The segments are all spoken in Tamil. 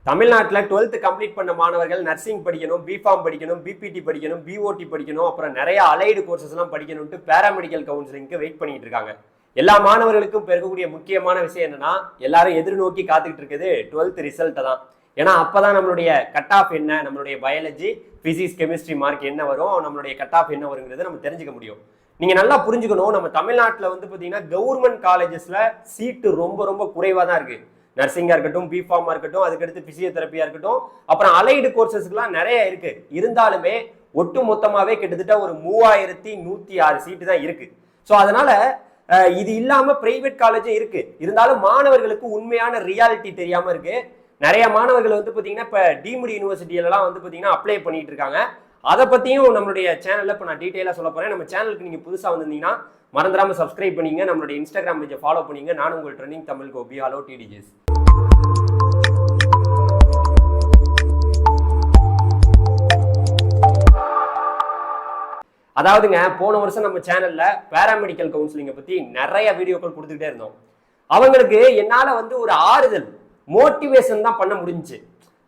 தமிழ்நாட்டில் 12th கம்ப்ளீட் பண்ண மாணவர்கள் நர்சிங் படிக்கணும், பிஃபார்ம் படிக்கணும், பிபிடி படிக்கணும், பிஓடி படிக்கணும், அப்புறம் நிறைய அலைடு கோர்சஸ் எல்லாம் படிக்கணும்ட்டு பேராமெடிக்கல் கவுன்சிலிங்க்கு வெயிட் பண்ணிட்டு இருக்காங்க. எல்லா மாணவர்களுக்கும் பெறக்கூடிய முக்கியமான விஷயம் என்னன்னா, எல்லாரும் எதிர்நோக்கி காத்துக்கிட்டு இருக்குது 12th ரிசல்ட்டை தான். ஏன்னா அப்பதான் நம்மளுடைய கட் ஆஃப் என்ன, நம்மளுடைய பயாலஜி, பிசிக்ஸ், கெமிஸ்ட்ரி மார்க் என்ன வரும், நம்மளுடைய கட் ஆஃப் என்ன வருங்கிறத நம்ம தெரிஞ்சுக்க முடியும். நீங்க நல்லா புரிஞ்சுக்கணும், நம்ம தமிழ்நாட்டில் வந்து பாத்தீங்கன்னா கவர்மெண்ட் காலேஜஸ்ல சீட்டு ரொம்ப ரொம்ப குறைவா தான் இருக்கு. நர்சிங்கா இருக்கட்டும், பிஃபார்மா இருக்கட்டும், அதுக்கடுத்து பிசியோதெரப்பியா இருக்கட்டும், அப்புறம் அலைடு கோர்சஸ்க்குலாம் நிறைய இருக்கு. இருந்தாலுமே ஒட்டு மொத்தமாவே கிட்டத்தட்ட ஒரு 3106 சீட்டு தான் இருக்கு. ஸோ அதனால இது இல்லாம பிரைவேட் காலேஜும் இருக்கு. இருந்தாலும் மாணவர்களுக்கு உண்மையான ரியாலிட்டி தெரியாம இருக்கு. நிறைய மாணவர்கள் வந்து பாத்தீங்கன்னா இப்ப டீம்டு யூனிவர்சிட்டியிலலாம் வந்து பாத்தீங்கன்னா அப்ளை பண்ணிட்டு இருக்காங்க. அதை பத்தியும் நம்மளுடைய சேனல்ல இப்ப நான் டீட்டெயிலா சொல்ல போறேன். நம்ம சேனலுக்கு நீங்க புதுசா வந்திருந்தீங்கன்னா மறந்துடாம சப்ஸ்கிரைப் பண்ணிங்க, நம்மளுடைய இன்ஸ்டாகிராம் பேஜை ஃபாலோ பண்ணிங்க. நானும் உங்கள் ட்ரெண்டிங் தமிழ் கோபி. ஹலோ டிடிஜிஸ். அதாவதுங்க, போன வருஷம் நம்ம சேனல்ல பேராமெடிக்கல் கவுன்சிலிங்கை பத்தி நிறைய வீடியோக்கள் கொடுத்துக்கிட்டே இருந்தோம். அவங்களுக்கு என்னால வந்து ஒரு ஆறுதல், மோட்டிவேஷன் தான் பண்ண முடிஞ்சுச்சு.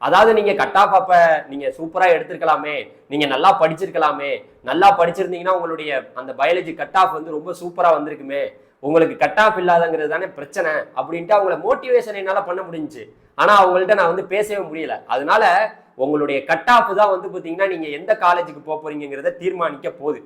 அதாவது நீங்க கட் ஆஃப் அப்ப நீங்க சூப்பரா எடுத்திருக்கலாமே, நீங்க நல்லா படிச்சிருக்கலாமே, நல்லா படிச்சிருந்தீங்கன்னா உங்களுடைய அந்த பயாலஜி கட் ஆஃப் வந்து ரொம்ப சூப்பரா வந்திருக்குமே, உங்களுக்கு கட் ஆஃப் இல்லாதங்கிறது தானே பிரச்சனை அப்படின்ட்டு அவங்கள மோட்டிவேஷன் என்னால பண்ண முடிஞ்சுச்சு. ஆனா அவங்கள்ட்ட நான் வந்து பேசவே முடியல. அதனால உங்களுடைய கட் ஆஃப் தான் வந்து பாத்தீங்கன்னா நீங்க எந்த காலேஜுக்கு போக போறீங்கிறத தீர்மானிக்க போகுது.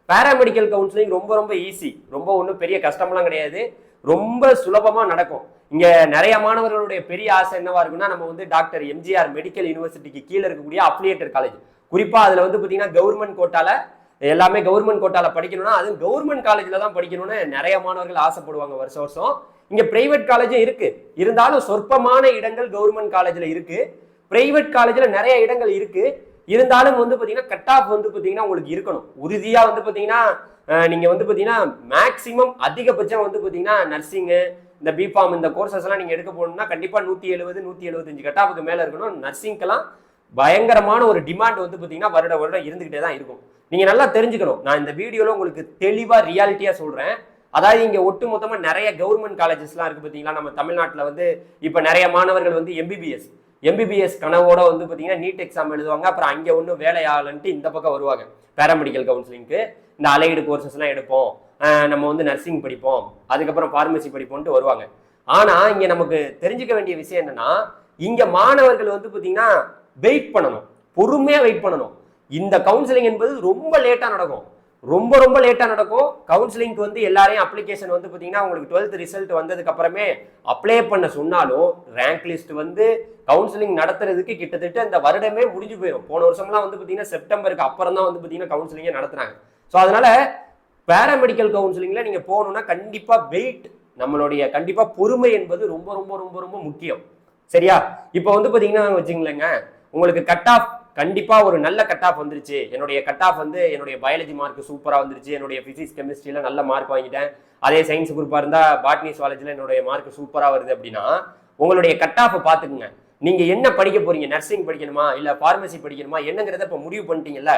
பேராமெடிக்கல் கவுன்சிலிங் ரொம்ப ரொம்ப ஈஸி, ரொம்ப ஒன்றும் பெரிய கஷ்டம்லாம் கிடையாது, ரொம்ப சுலபமா நடக்கும். இங்க நிறைய மாணவர்களுடைய பெரிய ஆசை என்னவா இருக்குன்னா, நம்ம வந்து டாக்டர் எம்ஜிஆர் மெடிக்கல் யூனிவர்சிட்டிக்கு கீழே இருக்கக்கூடிய அஃபிலியேட்டட் காலேஜ், குறிப்பா அதுல வந்து பாத்தீங்கன்னா கவர்மெண்ட் கோட்டால எல்லாமே கவர்மெண்ட் கோட்டால படிக்கணும்னா அதுவும் கவர்மெண்ட் காலேஜ்ல தான் படிக்கணும்னு நிறைய மாணவர்கள் ஆசைப்படுவாங்க வருஷம் வருஷம். இங்க பிரைவேட் காலேஜும் இருக்கு, இருந்தாலும் சொற்பமான இடங்கள் கவர்மெண்ட் காலேஜ்ல இருக்கு. பிரைவேட் காலேஜ்ல நிறைய இடங்கள் இருக்கு, இருந்தாலும் வந்து பாத்தீங்கன்னா கட் ஆஃப் வந்து பாத்தீங்கன்னா உங்களுக்கு இருக்கணும் உறுதியா. வந்து பாத்தீங்கன்னா நீங்க வந்து பாத்தீங்கன்னா மேக்சிமம் அதிகபட்சம் வந்து பாத்தீங்கன்னா நர்சிங்கு, இந்த பிஃபார்ம், இந்த கோர்சஸ் எல்லாம் நீங்க எடுக்க போகணும்னா கண்டிப்பா 170 175 கட் ஆஃபுக்கு மேல இருக்கணும். நர்சிங்க்கெல்லாம் பயங்கரமான ஒரு டிமாண்ட் வந்து பாத்தீங்கன்னா வருடம் இருந்துகிட்டே தான் இருக்கும். நீங்க நல்லா தெரிஞ்சுக்கணும். நான் இந்த வீடியோல உங்களுக்கு தெளிவா ரியாலிட்டியா சொல்றேன். அதாவது இங்க ஒட்டு மொத்தமா நிறைய கவர்மெண்ட் காலேஜஸ்லாம் இருக்கு பாத்தீங்களா. நம்ம தமிழ்நாட்டில் வந்து இப்ப நிறைய மாணவர்கள் வந்து எம்பிபிஎஸ் கனவோட வந்து பாத்தீங்கன்னா நீட் எக்ஸாம் எழுதுவாங்க, அப்புறம் அங்கே ஒன்றும் வேலை ஆகலன்ட்டு இந்த பக்கம் வருவாங்க பேராமெடிக்கல் கவுன்சிலிங்க்கு. இந்த அலைடு கோர்சஸ் எல்லாம் எடுப்போம், நம்ம வந்து நர்சிங் படிப்போம், அதுக்கப்புறம் ஃபார்மசி படிப்போம்ட்டு வருவாங்க. ஆனா இங்க நமக்கு தெரிஞ்சுக்க வேண்டிய விஷயம் என்னன்னா, இங்க மாணவர்கள் வந்து பாத்தீங்கன்னா வெயிட் பண்ணணும், பொறுமையா வெயிட் பண்ணணும். இந்த கவுன்சிலிங் என்பது ரொம்ப லேட்டா நடக்கும், ரொம்ப லேட்டா நடக்கும். கவுன்சிலிங்க்கு வந்து எல்லாரையும் அப்ளிகேஷன் வந்து பாத்தீங்கன்னா உங்களுக்கு 12th ரிசல்ட் வந்ததுக்கு அப்புறமே அப்ளை பண்ண சொன்னாலும் ரேங்க் லிஸ்ட் வந்து கவுன்சிலிங் நடத்துறதுக்கு கிட்டத்தட்ட இந்த வருடமே முடிஞ்சு போயிடும். போன வருஷம்லாம் வந்து பாத்தீங்கன்னா செப்டம்பருக்கு அப்புறம் தான் வந்து பாத்தீங்கன்னா கவுன்சிலிங்கே நடத்துறாங்க. ஸோ அதனால பேராமெடிக்கல் கவுன்சிலிங்ல நீங்க போகணும்னா கண்டிப்பா வெயிட், நம்மளுடைய கண்டிப்பா பொறுமை என்பது ரொம்ப ரொம்ப ரொம்ப ரொம்ப முக்கியம். சரியா? இப்போ வந்து பாத்தீங்கன்னா வச்சுங்களேங்க, உங்களுக்கு கட் ஆஃப் கண்டிப்பா ஒரு நல்ல கட் ஆஃப் வந்துருச்சு. என்னுடைய கட் ஆஃப் வந்து என்னுடைய பயாலஜி மார்க் சூப்பரா வந்துருச்சு, என்னுடைய பிசிக்ஸ் கெமிஸ்ட்ரியில நல்ல மார்க் வாங்கிட்டேன், அதே சயின்ஸ் குரூப்பா இருந்தா பாட்னி சுவாலஜில என்னுடைய மார்க் சூப்பரா வருது அப்படின்னா உங்களுடைய கட் ஆஃப் பாத்துக்குங்க. நீங்க என்ன படிக்க போறீங்க, நர்சிங் படிக்கணுமா இல்ல ஃபார்மசி படிக்கணுமா என்னங்கிறத இப்ப முடிவு பண்ணிட்டீங்கல்ல,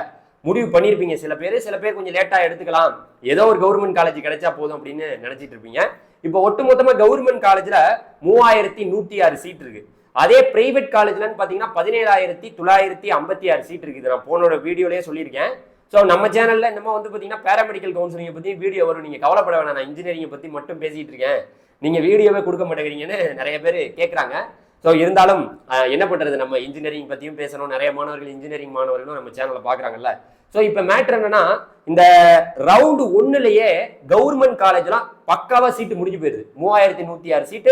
முடிவு பண்ணிருப்பீங்க. சில பேர் கொஞ்சம் லேட்டா எடுத்துக்கலாம், ஏதோ ஒரு கவர்மெண்ட் காலேஜ் கிடைச்சா போதும் அப்படின்னு நினைச்சிட்டு இருப்பீங்க. இப்போ ஒட்டுமொத்தமா கவர்மெண்ட் காலேஜ்ல 3106 சீட் இருக்கு. அதே பிரைவேட் காலேஜ்லன்னு பாத்தீங்கன்னா 17956 சீட் இருக்குது. நான் போனோட வீடியோலயே சொல்லியிருக்கேன். ஸோ நம்ம சேனல்ல நம்ம வந்து பாத்தீங்கன்னா பேராமெடிக்கல் கவுன்சிலிங்கை பத்தி வீடியோ வரும், நீங்க கவலைப்பட வேணாம். நான் இன்ஜினியரிங்கை பத்தி மட்டும் பேசிட்டு இருக்கேன், நீங்க வீடியோவே கொடுக்க மாட்டேங்கிறீங்கன்னு நிறைய பேர் கேட்கறாங்க. ஸோ இருந்தாலும் என்ன பண்றது, நம்ம இன்ஜினியரிங் பத்தியும் பேசணும், நிறைய மாணவர்கள் இன்ஜினியரிங் மாணவர்களும் நம்ம சேனல்ல பாக்குறாங்கல்ல. ஸோ இப்ப மேட்டர் என்னன்னா, இந்த ரவுண்டு 1லயே கவர்மெண்ட் காலேஜ்லாம் பக்காவா சீட்டு முடிஞ்சு போயிருது. 3106 சீட்டு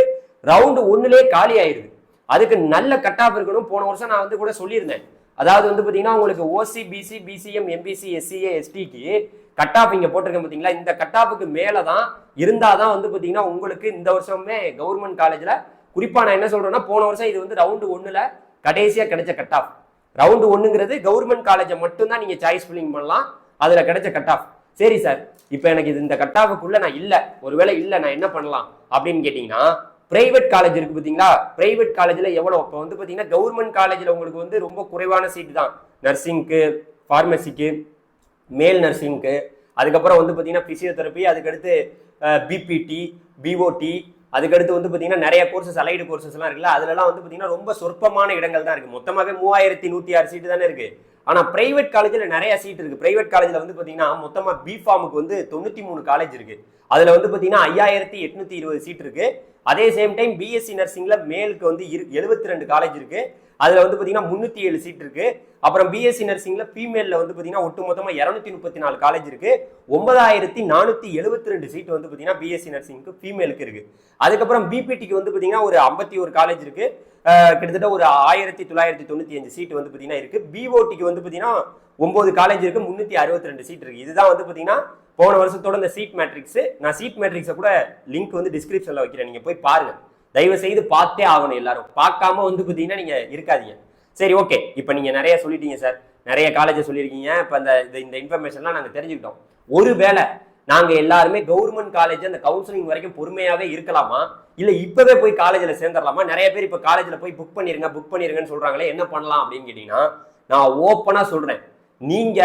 ரவுண்டு 1லயே காலி ஆயிருது. அதுக்கு நல்ல கட் ஆஃப் இருக்கணும். போன வருஷம் நான் வந்து கூட சொல்லியிருந்தேன். அதாவது வந்து பாத்தீங்கன்னா உங்களுக்கு ஓசி, பிசி, பிசிஎம், எம்பிசி, எஸ்சிஏ, எஸ்டிக்கு கட் ஆஃப் இங்க போட்டிருக்கேன் பாத்தீங்களா. இந்த கட் ஆஃபுக்கு மேலதான் இருந்தாதான் வந்து பாத்தீங்கன்னா உங்களுக்கு இந்த வருஷமே கவர்மெண்ட் காலேஜ்ல, குறிப்பா நான் என்ன சொல்றேன்னா, போன வருஷம் இது வந்து ரவுண்டு 1ல கடைசியா கிடைச்ச கட் ஆஃப். ரவுண்டு 1ங்கிறது கவர்மெண்ட் காலேஜை மட்டும்தான் நீங்க சாய்ஸ் ஃபில்லிங் பண்ணலாம், அதுல கிடைச்ச கட் ஆஃப். சரி சார், இப்போ எனக்கு இது இந்த கட் ஆஃபுக்குள்ள நான் இல்ல, ஒருவேளை இல்ல, நான் என்ன பண்ணலாம் அப்படின்னு கேட்டீங்கன்னா, பிரைவேட் காலேஜ் இருக்கு பாத்தீங்களா. பிரைவேட் காலேஜ்ல எவ்வளவு, இப்போ வந்து பாத்தீங்கன்னா கவர்மெண்ட் காலேஜ்ல உங்களுக்கு வந்து ரொம்ப குறைவான சீட்டு தான், நர்சிங்க்கு, ஃபார்மசிக்கு, மேல் நர்சிங்க்கு, அதுக்கப்புறம் வந்து பாத்தீங்கன்னா பிசியோதெரப்பி, அதுக்கடுத்து பிபிடி, பிஓடி, அதுக்கடுத்து வந்து பார்த்தீங்கன்னா நிறைய கோர்சஸ் அலைடு கோர்சஸ்லாம் இருக்குல்ல, அதுலலாம் வந்து பார்த்தீங்கன்னா ரொம்ப சொற்பமான இடங்கள் தான் இருக்கு. மொத்தமாகவே 3106 சீட்டு தானே இருக்கு. ஆனால் பிரைவேட் காலேஜில் நிறைய சீட் இருக்கு. பிரைவேட் காலேஜில் வந்து பார்த்தீங்கன்னா மொத்தமாக பிஃபார்முக்கு வந்து 93 காலேஜ் இருக்கு. அதில் வந்து பார்த்தீங்கன்னா 5820 சீட் இருக்கு. அதே சேம் டைம் பிஎஸ்சி நர்சிங்ல மேலுக்கு வந்து 72 காலேஜ் இருக்கு. அதுல வந்து பாத்தீங்கன்னா 307 சீட் இருக்கு. அப்புறம் பிஎஸ்சி நர்சிங்ல ஃபீமேல்ல வந்து பாத்தீங்கன்னா ஒட்டு மொத்தமா 234 காலேஜ் இருக்கு. 9472 சீட் வந்து பாத்தீங்கன்னா பிஎஸ்சி நர்சிங்க்கு ஃபீமேலுக்கு இருக்கு. அதுக்கப்புறம் பிபிடிக்கு வந்து பாத்தீங்கன்னா ஒரு 51 காலேஜ் இருக்கு. கிட்டத்தட்ட ஒரு 1995 சீட் வந்து பாத்தீங்கன்னா இருக்கு. பிஓடிக்கு வந்து பாத்தீங்கன்னா 9 காலேஜ் இருக்கு, 362 சீட் இருக்கு. இதுதான் வந்து பாத்தீங்கன்னா போன வருஷத்தோட இந்த சீட் மேட்ரிக்ஸ். நான் சீட் மேட்ரிக்ஸை கூட லிங்க் வந்து டிஸ்கிரிப்ஷன்ல வைக்கிறேன், நீங்க போய் பாருங்க. தயவு செய்து பார்த்தே ஆகணும். எல்லாரும் பார்க்காம வந்து பாத்தீங்கன்னா நீங்க இருக்காதீங்க. சரி, ஓகே. இப்போ நீங்க நிறைய சொல்லிட்டீங்க சார், நிறைய காலேஜ் சொல்லியிருக்கீங்க. இப்போ இந்த இன்ஃபர்மேஷன்லாம் நாங்கள் தெரிஞ்சுக்கிட்டோம். ஒருவேளை நாங்க எல்லாருமே கவர்மெண்ட் காலேஜ் அந்த கவுன்சிலிங் வரைக்கும் பொறுமையாவே இருக்கலாமா, இல்ல இப்பவே போய் காலேஜ்ல சேர்ந்துடலாமா? நிறைய பேர் இப்ப காலேஜ்ல போய் புக் பண்ணிருங்கன்னு சொல்றாங்களே, என்ன பண்ணலாம் அப்படின்னு கேட்டீங்கன்னா, நான் ஓப்பனா சொல்றேன், நீங்க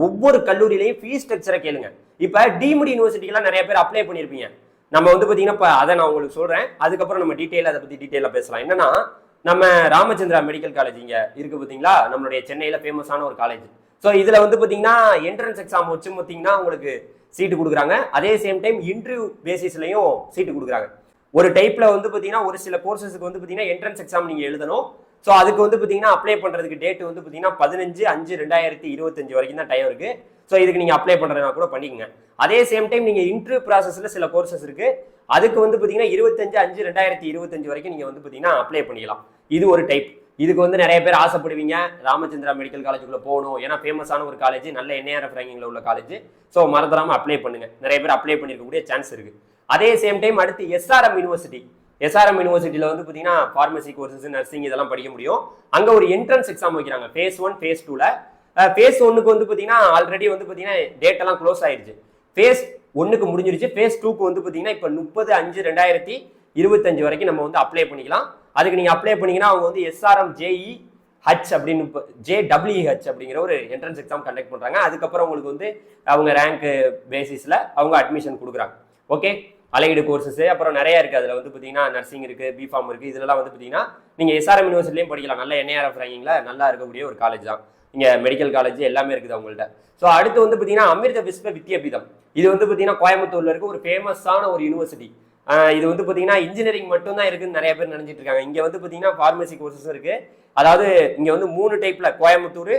ஒவ்வொரு கல்லூரியிலையும் ஃபீஸ் ஸ்ட்ரக்சரை கேளுங்க. இப்ப டீம்டு யூனிவர்சிட்டிக்கெல்லாம் நிறைய பேர் அப்ளை பண்ணிருப்பீங்க. நம்ம வந்து பாத்தீங்கன்னா இப்ப அதை நான் உங்களுக்கு சொல்றேன். அதுக்கப்புறம் நம்ம அதை பத்தி டீட்டெயிலா பேசலாம். என்னன்னா, நம்ம ராமச்சந்திரா மெடிக்கல் காலேஜ் இங்க இருக்கு பாத்தீங்களா, நம்மளுடைய சென்னையில ஃபேமஸான ஒரு காலேஜ். ஸோ இதுல வந்து பாத்தீங்கன்னா என்ட்ரன்ஸ் எக்ஸாம் வச்சு பார்த்தீங்கன்னா உங்களுக்கு சீட்டு கொடுக்குறாங்க. அதே சேம் டைம் இன்டர்வியூ பேசிஸ்லயும் சீட்டு கொடுக்குறாங்க. ஒரு டைப்ல வந்து பாத்தீங்கன்னா ஒரு சில கோர்சஸ்க்கு வந்து பாத்தீங்கன்னா என்ட்ரன்ஸ் எக்ஸாம் நீங்க எழுதணும். ஸோ அதுக்கு வந்து பாத்தீங்கன்னா அப்ளை பண்றதுக்கு டேட் வந்து பாத்தீங்கன்னா 15/5/2025 வரைக்கும் தான் டைம் இருக்கு. ஸோ இதுக்கு நீங்க அப்ளை பண்றதுனா கூட பண்ணிக்கங்க. அதே சேம் டைம் நீங்க இன்டர்வியூ ப்ராசஸ்ல சில கோர்சஸ் இருக்கு, அதுக்கு வந்து பாத்தீங்கன்னா 25/5/2025 வரைக்கும் நீங்க வந்து பாத்தீங்கன்னா அப்ளை பண்ணிக்கலாம். இது ஒரு டைப். இதுக்கு வந்து நிறைய பேர் ஆசைப்படுவீங்க, ராமச்சந்திரா மெடிக்கல் காலேஜுக்குள்ள போகணும், ஏன்னா ஃபேமஸான ஒரு காலேஜ், நல்ல என்ஏஆர்எஃப் ரேங்கிங்ல உள்ள காலேஜ். ஸோ மறந்துடாம அப்ளை பண்ணுங்க. நிறைய பேர் அப்ளை பண்ணிருக்கக்கூடிய சான்ஸ் இருக்கு. அதே சேம் டைம் அடுத்து எஸ்ஆர்எம் யூனிவர்சிட்டியில வந்து பாத்தீங்கன்னா ஃபார்மசி கோர்சஸ், நர்சிங் இதெல்லாம் படிக்க முடியும். அங்க ஒரு என்ட்ரன்ஸ் எக்ஸாம் வைக்கிறாங்க. phase 1 phase 2ல. phase 1க்கு வந்து பாத்தீங்கன்னா ஆல்ரெடி வந்து பாத்தீங்கன்னா டேட் எல்லாம் க்ளோஸ் ஆயிருச்சு. phase 1க்கு முடிஞ்சிருச்சு. phase 2க்கு வந்து பாத்தீங்கன்னா இப்ப 30/5/2025 வரைக்கும் நம்ம வந்து அப்ளை பண்ணிக்கலாம். அதுக்கு நீங்க அப்ளை பண்ணீங்கன்னா அவங்க வந்து எஸ்ஆர்எம் ஜேஇஹெச் அப்படின்னு JEEH அப்படிங்கிற ஒரு என்ட்ரன்ஸ் எக்ஸாம் கண்டக்ட் பண்றாங்க. அதுக்கப்புறம் உங்களுக்கு வந்து அவங்க ரேங்க் பேசிஸ்ல அவங்க அட்மிஷன் கொடுக்குறாங்க. ஓகே, அலைடு கோர்சஸ் அப்புறம் நிறைய இருக்கு. அதுல வந்து பாத்தீங்கன்னா நர்சிங் இருக்கு, பிஃபார்ம் இருக்கு. இதெல்லாம் வந்து பாத்தீங்கன்னா நீங்க எஸ்ஆர்எம் யூனிவர்சிட்டிலையும் படிக்கலாம். நல்ல என்ஏஆர்எஃப் ரேங்கிங்ல நல்லா இருக்கக்கூடிய ஒரு காலேஜ் தான். இங்க மெடிக்கல் காலேஜ் எல்லாமே இருக்குது அவங்கள்ட்ட. ஸோ அடுத்து வந்து பாத்தீங்கன்னா அமிர்த விஸ்வ வித்யாபீடம். இது வந்து பாத்தீங்கன்னா கோயம்புத்தூர்ல இருக்க ஒரு ஃபேமஸான ஒரு யூனிவர்சிட்டி. இது வந்து பாத்தீங்கன்னா இன்ஜினியரிங் மட்டும் தான் இருக்குன்னு நிறைய பேர் நினைச்சிட்டு இருக்காங்க. இங்க வந்து பாத்தீங்கன்னா ஃபார்மசி கோர்சஸ் இருக்கு. அதாவது இங்க வந்து 3 டைப்ல, கோயம்புத்தூர்,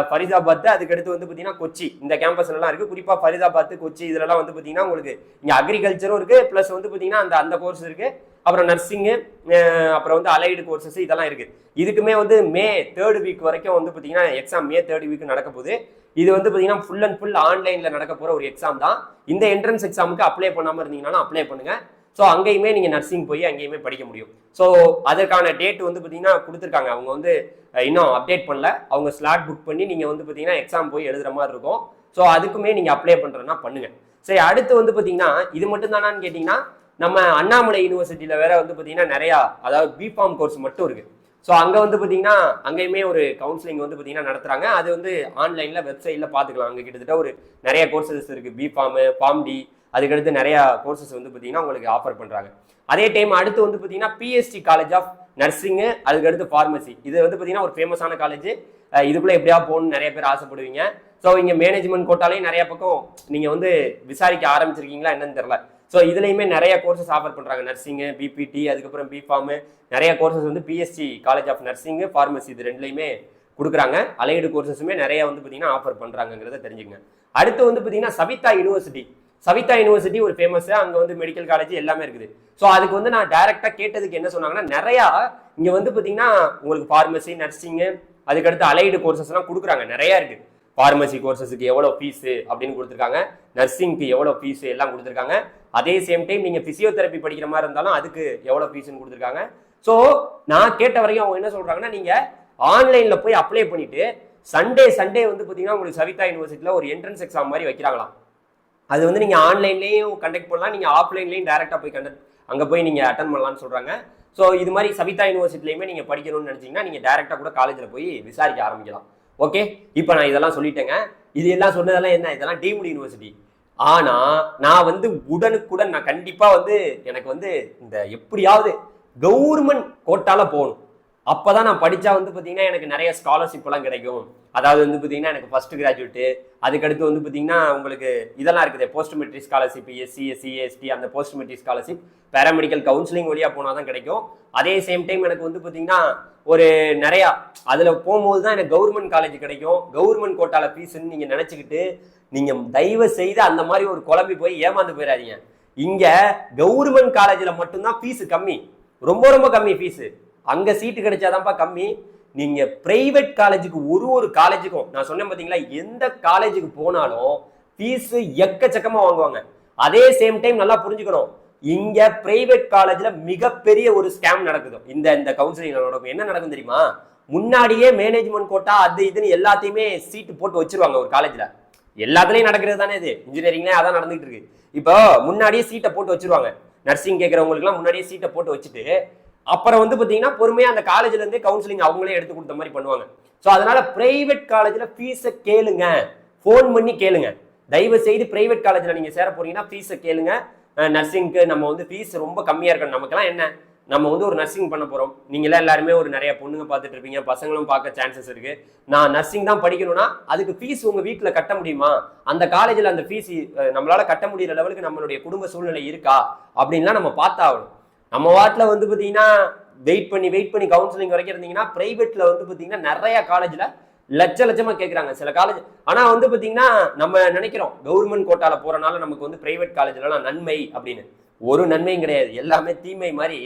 ஃபரிதாபாத், அதுக்கடுத்து வந்து பாத்தீங்கன்னா கொச்சி, இந்த கேம்பஸ்ல எல்லாம் இருக்கு. குறிப்பா ஃபரிதாபாத், கொச்சி இதுலலாம் வந்து பாத்தீங்கன்னா உங்களுக்கு இங்க அக்ரிகல்ச்சரும் இருக்கு, பிளஸ் வந்து பாத்தீங்கன்னா அந்த கோர்ஸ் இருக்கு. அப்புறம் நர்சிங்கு, அப்புறம் வந்து அலைடு கோர்சஸ் இதெல்லாம் இருக்கு. இதுக்குமே வந்து மே 3rd வீக் வரைக்கும் வந்து பாத்தீங்கன்னா எக்ஸாம் மே 3rd வீக் நடக்க போகுது. இது வந்து பாத்தீங்கன்னா ஃபுல் அண்ட் ஃபுல் ஆன்லைன்ல நடக்க போற ஒரு எக்ஸாம் தான். இந்த என்ட்ரன்ஸ் எக்ஸாமுக்கு அப்ளை பண்ணாம இருந்தீங்கன்னா அப்ளை பண்ணுங்க. ஸோ அங்கேயுமே நீங்கள் நர்சிங் போய் அங்கேயுமே படிக்க முடியும். ஸோ அதற்கான டேட் வந்து பார்த்தீங்கன்னா கொடுத்துருக்காங்க. அவங்க வந்து இன்னும் அப்டேட் பண்ணல. அவங்க ஸ்லாட் புக் பண்ணி நீங்கள் வந்து பார்த்தீங்கன்னா எக்ஸாம் போய் எழுதுற மாதிரி இருக்கும். ஸோ அதுக்குமே நீங்கள் அப்ளை பண்ணுறதுனா பண்ணுங்க. சரி, அடுத்து வந்து பார்த்தீங்கன்னா இது மட்டும் தானான்னு கேட்டிங்கன்னா, நம்ம அண்ணாமலை யூனிவர்சிட்டியில் வேற வந்து பார்த்தீங்கன்னா நிறையா, அதாவது பிஃபார்ம் கோர்ஸ் மட்டும் இருக்கு. ஸோ அங்கே வந்து பார்த்தீங்கன்னா அங்கேயுமே ஒரு கவுன்சிலிங் வந்து பார்த்தீங்கன்னா நடத்துகிறாங்க. அது வந்து ஆன்லைனில் வெப்சைட்டில் பார்த்துக்கலாம். அங்கே கிட்டத்தட்ட ஒரு நிறைய கோர்சஸ் இருக்குது. பிஃபார்மு, ஃபார்ம்டி, அதுக்கடுத்து நிறைய கோர்சஸ் வந்து பார்த்தீங்கன்னா உங்களுக்கு ஆஃபர் பண்ணுறாங்க. அதே டைம் அடுத்து வந்து பார்த்தீங்கன்னா பிஎஸ்டி காலேஜ் ஆஃப் நர்சிங்கு, அதுக்கடுத்து ஃபார்மசி. இது வந்து பார்த்தீங்கன்னா ஒரு ஃபேமஸான காலேஜ். இதுக்குள்ளே எப்படியா போகணும்னு நிறைய பேர் ஆசைப்படுவீங்க. ஸோ இங்கே மேனேஜ்மெண்ட் கோட்டாலையும் நிறைய பக்கம் நீங்கள் வந்து விசாரிக்க ஆரம்பிச்சிருக்கீங்களா என்னன்னு தெரியல. ஸோ இதுலையுமே நிறைய கோர்சஸ் ஆஃபர் பண்ணுறாங்க. நர்சிங்கு, பிபிடி, அதுக்கப்புறம் பிஃபார்மு, நிறைய கோர்சஸ் வந்து பிஎஸ்டி காலேஜ் ஆஃப் நர்சிங்கு, ஃபார்மசி இது ரெண்டுலையுமே கொடுக்குறாங்க. அலைடு கோர்சஸுமே நிறைய வந்து பார்த்தீங்கன்னா ஆஃபர் பண்ணுறாங்கிறத தெரிஞ்சுங்க. அடுத்து வந்து பார்த்தீங்கன்னா சவிதா யூனிவர்சிட்டி ஒரு ஃபேமஸ். அங்கே வந்து மெடிக்கல் காலேஜ் எல்லாமே இருக்குது. ஸோ அதுக்கு வந்து நான் டைரக்டாக கேட்டதுக்கு என்ன சொன்னாங்கன்னா, நிறையா இங்கே வந்து பார்த்தீங்கன்னா உங்களுக்கு ஃபார்மசி, நர்சிங்கு, அதுக்கடுத்து அலைடு கோர்சஸ்லாம் கொடுக்குறாங்க. நிறையா இருக்குது. ஃபார்மசி கோர்சஸுக்கு எவ்வளோ ஃபீஸு அப்படின்னு கொடுத்துருக்காங்க, நர்சிங்க்கு எவ்வளோ ஃபீஸு எல்லாம் கொடுத்துருக்காங்க. அதே சேம் டைம் நீங்கள் ஃபிசியோதெரப்பி படிக்கிற மாதிரி இருந்தாலும் அதுக்கு எவ்வளோ ஃபீஸுன்னு கொடுத்துருக்காங்க. ஸோ நான் கேட்ட வரைக்கும் அவங்க என்ன சொல்கிறாங்கன்னா, நீங்கள் ஆன்லைனில் போய் அப்ளை பண்ணிவிட்டு சண்டே வந்து பார்த்தீங்கன்னா உங்களுக்கு சவிதா யூனிவர்சிட்டியில் ஒரு என்ட்ரன்ஸ் எக்ஸாம் மாதிரி வைக்கிறாங்களாம். அது வந்து நீங்கள் ஆன்லைன்லேயும் கண்டக்ட் பண்ணலாம், நீங்கள் ஆஃப்லைன்லேயும் டேரெக்டாக போய் அங்கே போய் நீங்கள் அட்டன் பண்ணலாம்னு சொல்கிறாங்க. ஸோ இது மாதிரி சவிதா யூனிவர்சிட்டிலையுமே நீங்கள் படிக்கணும்னு நினச்சிங்கன்னா நீங்கள் டேரெக்டாக கூட காலேஜில் போய் விசாரிக்க ஆரம்பிக்கலாம். ஓகே, இப்போ நான் இதெல்லாம் சொல்லிட்டேங்க. இது எல்லாம் சொன்னதெல்லாம் என்ன, இதெல்லாம் டீம்டு யூனிவர்சிட்டி. ஆனா நான் வந்து உடனுக்குடன் நான் கண்டிப்பா வந்து எனக்கு வந்து இந்த எப்படியாவது கவர்மெண்ட் கோட்டால போகணும். அப்பதான் நான் படிச்சா வந்து பாத்தீங்கன்னா எனக்கு நிறைய ஸ்காலர்ஷிப் எல்லாம் கிடைக்கும். அதாவது வந்து பாத்தீங்கன்னா எனக்கு ஃபர்ஸ்ட் கிராஜுவேட், அதுக்கடுத்து வந்து பாத்தீங்கன்னா உங்களுக்கு இதெல்லாம் இருக்குது, post matric scholarship, SC SC ST அந்த post matric scholarship paramedical counselling வழியா போனாதான் கிடைக்கும். அதே சேம் டைம் எனக்கு வந்து பாத்தீங்கன்னா ஒரு நிறைய அதுல போகும்போது தான் எனக்கு கவர்மெண்ட் காலேஜ் கிடைக்கும். கவர்மெண்ட் கோட்டால ஃபீஸ்ன்னு நீங்க நினைச்சுக்கிட்டு நீங்க தயவு செய்து அந்த மாதிரி ஒரு குழம்பி போய் ஏமாந்து போயிடாதீங்க. இங்க கவர்மெண்ட் காலேஜ்ல மட்டும்தான் ஃபீஸ் கம்மி, ரொம்ப ரொம்ப கம்மி ஃபீஸ். அங்க சீட்டு கிடைச்சாதான்ப்பா கம்மி. நீங்க பிரைவேட் காலேஜுக்கு ஒரு காலேஜுக்கும் நான் சொன்னேன் பாத்தீங்களா, எந்த காலேஜுக்கு போனாலும் ஃபீஸ் எக்கச்சக்கமா வாங்குவாங்க. அதே சேம் டைம் நல்லா புரிஞ்சுக்கணும், இங்க பிரைவேட் காலேஜ்ல மிகப்பெரிய ஒரு ஸ்கேம் நடக்குது. இந்த கவுன்சிலிங் நடக்கும். என்ன நடக்கும் தெரியுமா? முன்னாடியே மேனேஜ்மெண்ட் கோட்டா அது இதுன்னு எல்லாத்தையுமே சீட்டு போட்டு வச்சிருவாங்க ஒரு காலேஜ்ல. எல்லாத்துலயும் நடக்கிறது தானே இது, இன்ஜினியரிங்ல அதான் நடந்துட்டு இருக்கு. இப்போ முன்னாடியே சீட்டை போட்டு வச்சிருவாங்க. நர்சிங் கேட்கறவங்களுக்கு எல்லாம் முன்னாடியே சீட்டை போட்டு வச்சுட்டு அப்புறம் வந்து பாத்தீங்கன்னா பொறுமையா அந்த காலேஜ்ல இருந்து கவுன்சிலிங் அவங்களே எடுத்து கொடுத்த மாதிரி பண்ணுவாங்க. ஸோ அதனால பிரைவேட் காலேஜ்ல ஃபீஸை கேளுங்க, ஃபோன் பண்ணி கேளுங்க. தயவு செய்து பிரைவேட் காலேஜ்ல நீங்க சேர போறீங்கன்னா ஃபீஸை கேளுங்க. நர்சிங்க்கு நம்ம வந்து ஃபீஸ் ரொம்ப கம்மியா இருக்கணும். நமக்கெல்லாம் என்ன, நம்ம வந்து ஒரு நர்சிங் பண்ண போறோம். நீங்களே எல்லாருமே ஒரு நிறைய பொண்ணுங்க பார்த்துட்டு இருப்பீங்க, பசங்களும் பார்க்க சான்சஸ் இருக்கு. நான் நர்சிங் தான் படிக்கணும்னா அதுக்கு ஃபீஸ் உங்க வீட்டில் கட்ட முடியுமா? அந்த காலேஜில் அந்த ஃபீஸ் நம்மளால கட்ட முடியற லெவலுக்கு நம்மளுடைய குடும்ப சூழ்நிலை இருக்கா அப்படின்லாம் நம்ம பார்த்தாகணும். நம்ம வாட்டில் வந்து பார்த்தீங்கன்னா வெயிட் பண்ணி கவுன்சிலிங் வரைக்கும் இருந்தீங்கன்னா பிரைவேட்ல வந்து பார்த்தீங்கன்னா நிறைய காலேஜ்ல லட்சமா கேட்குறாங்க சில காலேஜ். ஆனா வந்து பார்த்தீங்கன்னா நம்ம நினைக்கிறோம் கவர்மெண்ட் கோட்டால போறனால நமக்கு வந்து பிரைவேட் காலேஜ்லாம் நன்மை அப்படின்னு. ஒரு நன்மையும் கிடையாது, எல்லாமே தீமை மாதிரி.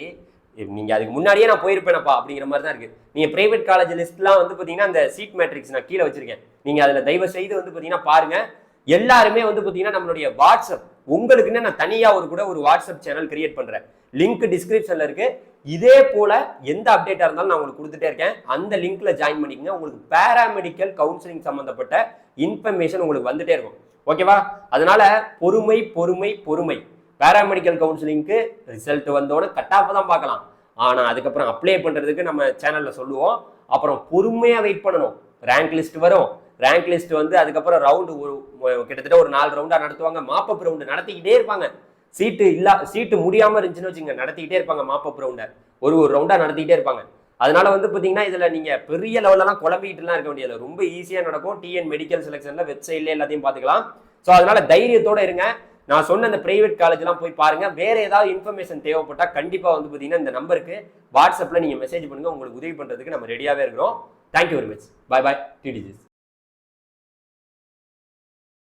நீங்க அதுக்கு முன்னாடியே நான் போயிருப்பேனப்பா அப்படிங்கிற மாதிரி தான் இருக்கு. நீங்க பிரைவேட் காலேஜ் லிஸ்ட்லாம் வந்து பாத்தீங்கன்னா அந்த சீட் மேட்ரிக்ஸ் நான் கீழே வச்சிருக்கேன், நீங்க அதுல தயவு செய்து வந்து பாத்தீங்கன்னா பாருங்க. எல்லாருமே வந்து பாத்தீங்கன்னா நம்மளுடைய வாட்ஸ்அப் உங்களுக்குன்னு நான் தனியா ஒரு வாட்ஸ்அப் சேனல் கிரியேட் பண்றேன், லிங்க் டிஸ்கிரிப்ஷன்ல இருக்கு. இதே போல எந்த அப்டேட்டா இருந்தாலும் நான் உங்களுக்கு கொடுத்துட்டே இருக்கேன். அந்த லிங்க்ல ஜாயின் பண்ணிக்கங்க. உங்களுக்கு பேராமெடிக்கல் கவுன்சிலிங் சம்பந்தப்பட்ட இன்ஃபர்மேஷன் உங்களுக்கு வந்துட்டே இருக்கும். ஓகேவா? அதனால பொறுமை பொறுமை பொறுமை. பேராமெடிக்கல் கவுன்சிலிங்க்கு ரிசல்ட் வந்தோட கட் ஆஃப் தான் பார்க்கலாம். ஆனா அதுக்கப்புறம் அப்ளை பண்றதுக்கு நம்ம சேனல்ல சொல்லுவோம். அப்புறம் பொறுமையா வெயிட் பண்ணணும். ரேங்க் லிஸ்ட் வரும். ரேங்க் லிஸ்ட் வந்து அதுக்கப்புறம் ரவுண்டு கிட்டத்தட்ட ஒரு 4 ரவுண்டா நடத்துவாங்க. மாப்பப் ரவுண்டு நடத்திக்கிட்டே இருப்பாங்க. சீட்டு முடியாம இருந்துச்சுன்னு வச்சுங்க, நடத்திக்கிட்டே இருப்பாங்க. மாப்பப் ரவுண்டை ஒரு ரவுண்டா நடத்திக்கிட்டே இருப்பாங்க. அதனால வந்து பாத்தீங்கன்னா இதுல நீங்க பெரிய லெவல்லாம் குழம்பிட்டு எல்லாம் இருக்க வேண்டியது, ரொம்ப ஈஸியா நடக்கும். டிஎன் மெடிக்கல் செலக்ஷன்ல வெப்சைட்ல எல்லாத்தையும் பாத்துக்கலாம். ஸோ அதனால தைரியத்தோட இருங்க. நான் சொன்ன அந்த பிரைவேட் காலேஜ் எல்லாம் போய் பாருங்க. வேற ஏதாவது இன்ஃபர்மேஷன் தேவைப்பட்டா கண்டிப்பா வந்து பாத்தீங்கன்னா இந்த நம்பருக்கு வாட்ஸ்அப்ல நீங்க மெசேஜ் பண்ணுங்க. உங்களுக்கு உதவி பண்றதுக்கு நம்ம ரெடியாவே இருக்கிறோம். Thank you very much. Bye bye டிடிஜிஸ்.